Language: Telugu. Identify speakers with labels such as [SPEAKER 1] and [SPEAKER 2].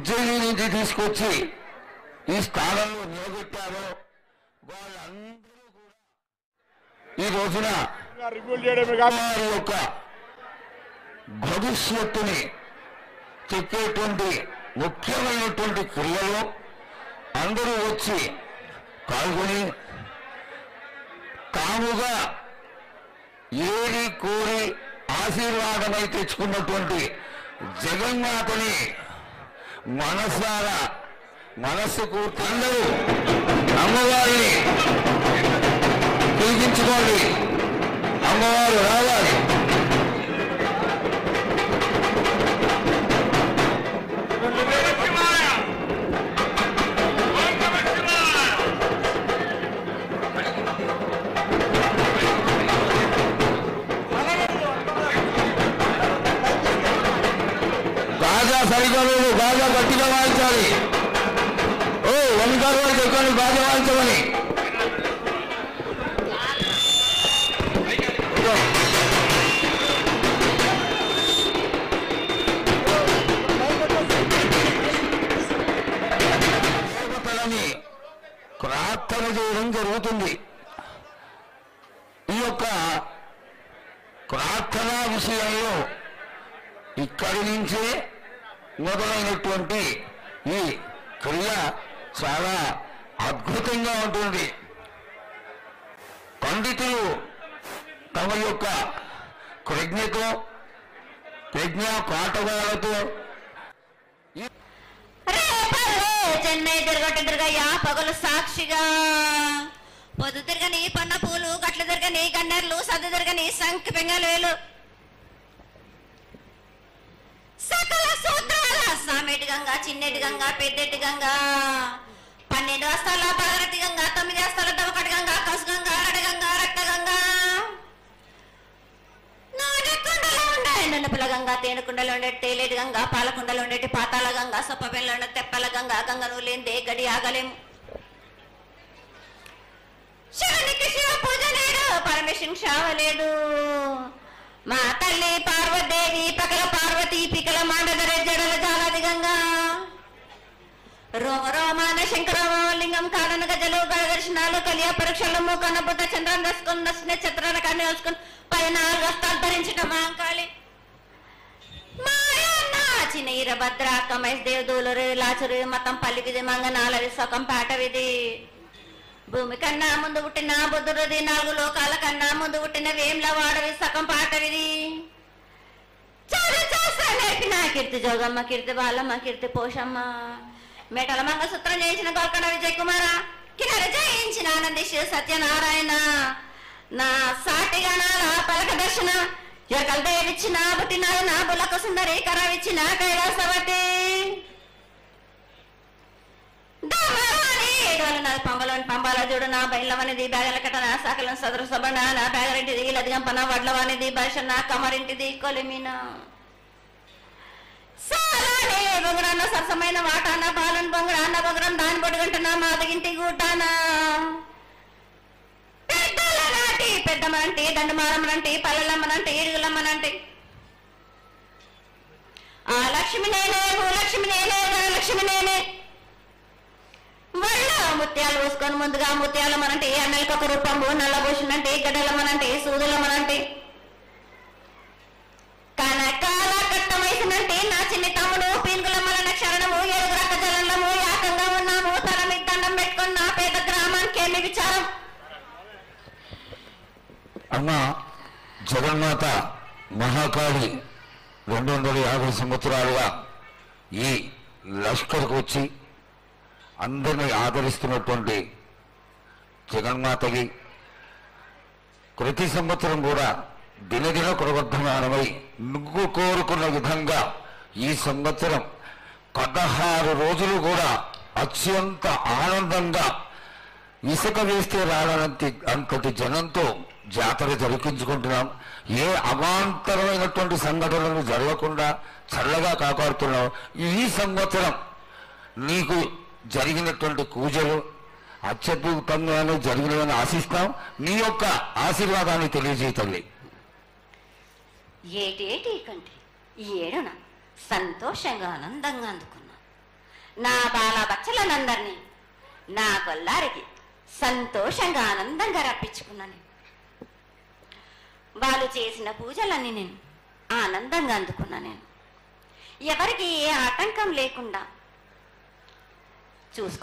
[SPEAKER 1] ఉజ్జయిని నుంచి తీసుకొచ్చి ఈ స్థానంలో నిలబెట్టారో వాళ్ళందరూ కూడా ఈ రోజున వారి యొక్క భవిష్యత్తుని చెప్పేటువంటి ముఖ్యమైనటువంటి క్రియలో అందరూ వచ్చి పాల్గొని తాముగా ఏరి కోరి ఆశీర్వాదమై తెచ్చుకున్నటువంటి జగన్మాతని మనస్సుకు అందరూ అమ్మవారిని పిలిపించుకోండి. అమ్మవారు రావాలి. బాగా సరిగా లేదు, బాగా గట్టిగా వాయించాలి. ఓ వనికారు వారు చెప్పండి బాగా వాయించమని. ప్రార్థన చేయడం జరుగుతుంది. ఈ యొక్క ప్రార్థనా విషయంలో ఇక్కడి నుంచే మొదలైనటువంటి ఈ క్రియ చాలా అద్భుతంగా ఉంటుంది. పండితులు తమ యొక్క ప్రజ్ఞా పాఠవాలతో
[SPEAKER 2] చెన్నై తిరగయ్యా పగలు సాక్షిగా పొద్దు తిరగని పన్న పూలు గట్లు తిరగని గన్నెర్లు సద్దు తిరగని సంఖ్య పెంగలేలు సకల సూత్రాల సామెటి గంగా చిన్నెటి గంగా పెద్దెటి గంగా 12 హస్తాల భాగరథి గంగా 9 హస్తాల దవకటి గంగా కసు గంగా అడగంగా రక్త గంగా నాడకుండలో ఉండే నన్నపల గంగా తేనెకుండలో ఉండే తేలేటి గంగా పాలకుండలో ఉండేటి పాతాల గంగా సొప్పబెల్లో ఉండే తెప్పల గంగా గంగను లేందే గడి ఆగలేము. శివునికి శివ పూజ లేడు, పరమేశ్వరుని శావలేడు. మా తల్లి పార్వదేవి పకల పార్వతి పికల మాండదర జడల జాలాది గంగా రోమ రోమాన శంకరలింగం కాడన గజలు దర్శనాలు కలియ పరీక్షలు మూకన బుద్ధ చంద్రం దసుకుని నచ్చిన చిత్రాల కానీ వేసుకుని 14 హస్తాలు ధరించిన మాంకాళి మాయన్న చిన్న ఈరభద్ర కమేష్ దేవదూలరు లాచురు మతం పల్లివిది మంగనాలరి సొకం పాట విధి భూమి కన్నా ముందు పుట్టిన బుద్ధుడిది 4 లోకాల కన్నా ముందు పుట్టిన వేమ్ల వాడవి సకం పాటవిది నేర్పిన కీర్తి జోగమ్మ కీర్తి బాలమ్మ కీర్తి పోషమ్మ మేటల మంగసూత్రం చేయించిన గోల్కొండ విజయ్ కుమార కిన్నెర జయించిన ఆనందిష్ సత్యనారాయణ నా సాటి గణాల పలక దర్శన ఎరకల దేవిచ్చిన పుట్టినాడు నా బులకు సుందరి కరవిచ్చిన కైలాసవతి పంబలోని పంబాల చూడు నా బయలవనిది బ్యాగల కట్టన సాకలను సదరు సబణ నా బ్యాగరింటిది లదిగంపన వడ్లవానిది బర్షన్న కమరింటిది కొలిమిన సాలానే బొంగరాన్న సరసమైన వాటాన బాలన్ బొంగరాన్న బొంగరం దాని బొడుగంటన మాదగింటి గూటాన పెద్దల నాటి పెద్దమ్మనంటి దండమారమ్మనంటి పల్లెలమ్మనంటి ఇరుగులమ్మనంటి ఆ లక్ష్మి నేనే భూలక్ష్మి నేనే ధనలక్ష్మి నేనే వల్ల ముత్యాలు పోసుకొని ముందుగా ముత్యాలమ్మనంటే అన్నలకి ఒక రూపంబు నల్లభూషణంటే గడ్డలమ్మనంటే సూదులమ్మనంటే కనకాల కట్టమైసినంటే నా చిన్ని తమ్ముడు పీనుగులమ్మలన్న క్షరణము 7 రక జలంలము యాకంగా ఉన్నాము తల మీద దండం పెట్టుకుని నా పేద గ్రామానికి ఏమి విచారం.
[SPEAKER 1] అమ్మ జగన్మాత మహాకాళి 250 సంవత్సరాలుగా ఈ లష్కర్కు వచ్చి అందరినీ ఆదరిస్తున్నటువంటి జగన్మాతకి ప్రతి సంవత్సరం కూడా దినదిన ప్రవర్ధమానమై నువ్వు కోరుకున్న విధంగా ఈ సంవత్సరం 16 రోజులు కూడా అత్యంత ఆనందంగా ఇసుక వేస్తే అంతటి జనంతో జాతర జరిపించుకుంటున్నాం. ఏ అవాంతరమైనటువంటి సంఘటనలు జరగకుండా చల్లగా కాపాడుతున్నాం. ఈ సంవత్సరం నీకు జరిగినటువంటి పూజలు అత్యద్భుతంగానే జరిగినవని ఆశిస్తాం. నీ యొక్క ఆశీర్వాదాన్ని తెలియజేయ తల్లి.
[SPEAKER 2] ఏటి కంటే ఈ ఏడున సంతోషంగా ఆనందంగా అందుకున్నా నా బాల బచ్చలనందరినీ నా కొల్లారికి సంతోషంగా ఆనందంగా రప్పించుకున్నాను. వాళ్ళు చేసిన పూజలన్నీ నేను ఆనందంగా అందుకున్నా. నేను ఎవరికి ఏ ఆటంకం లేకుండా చూసుకో.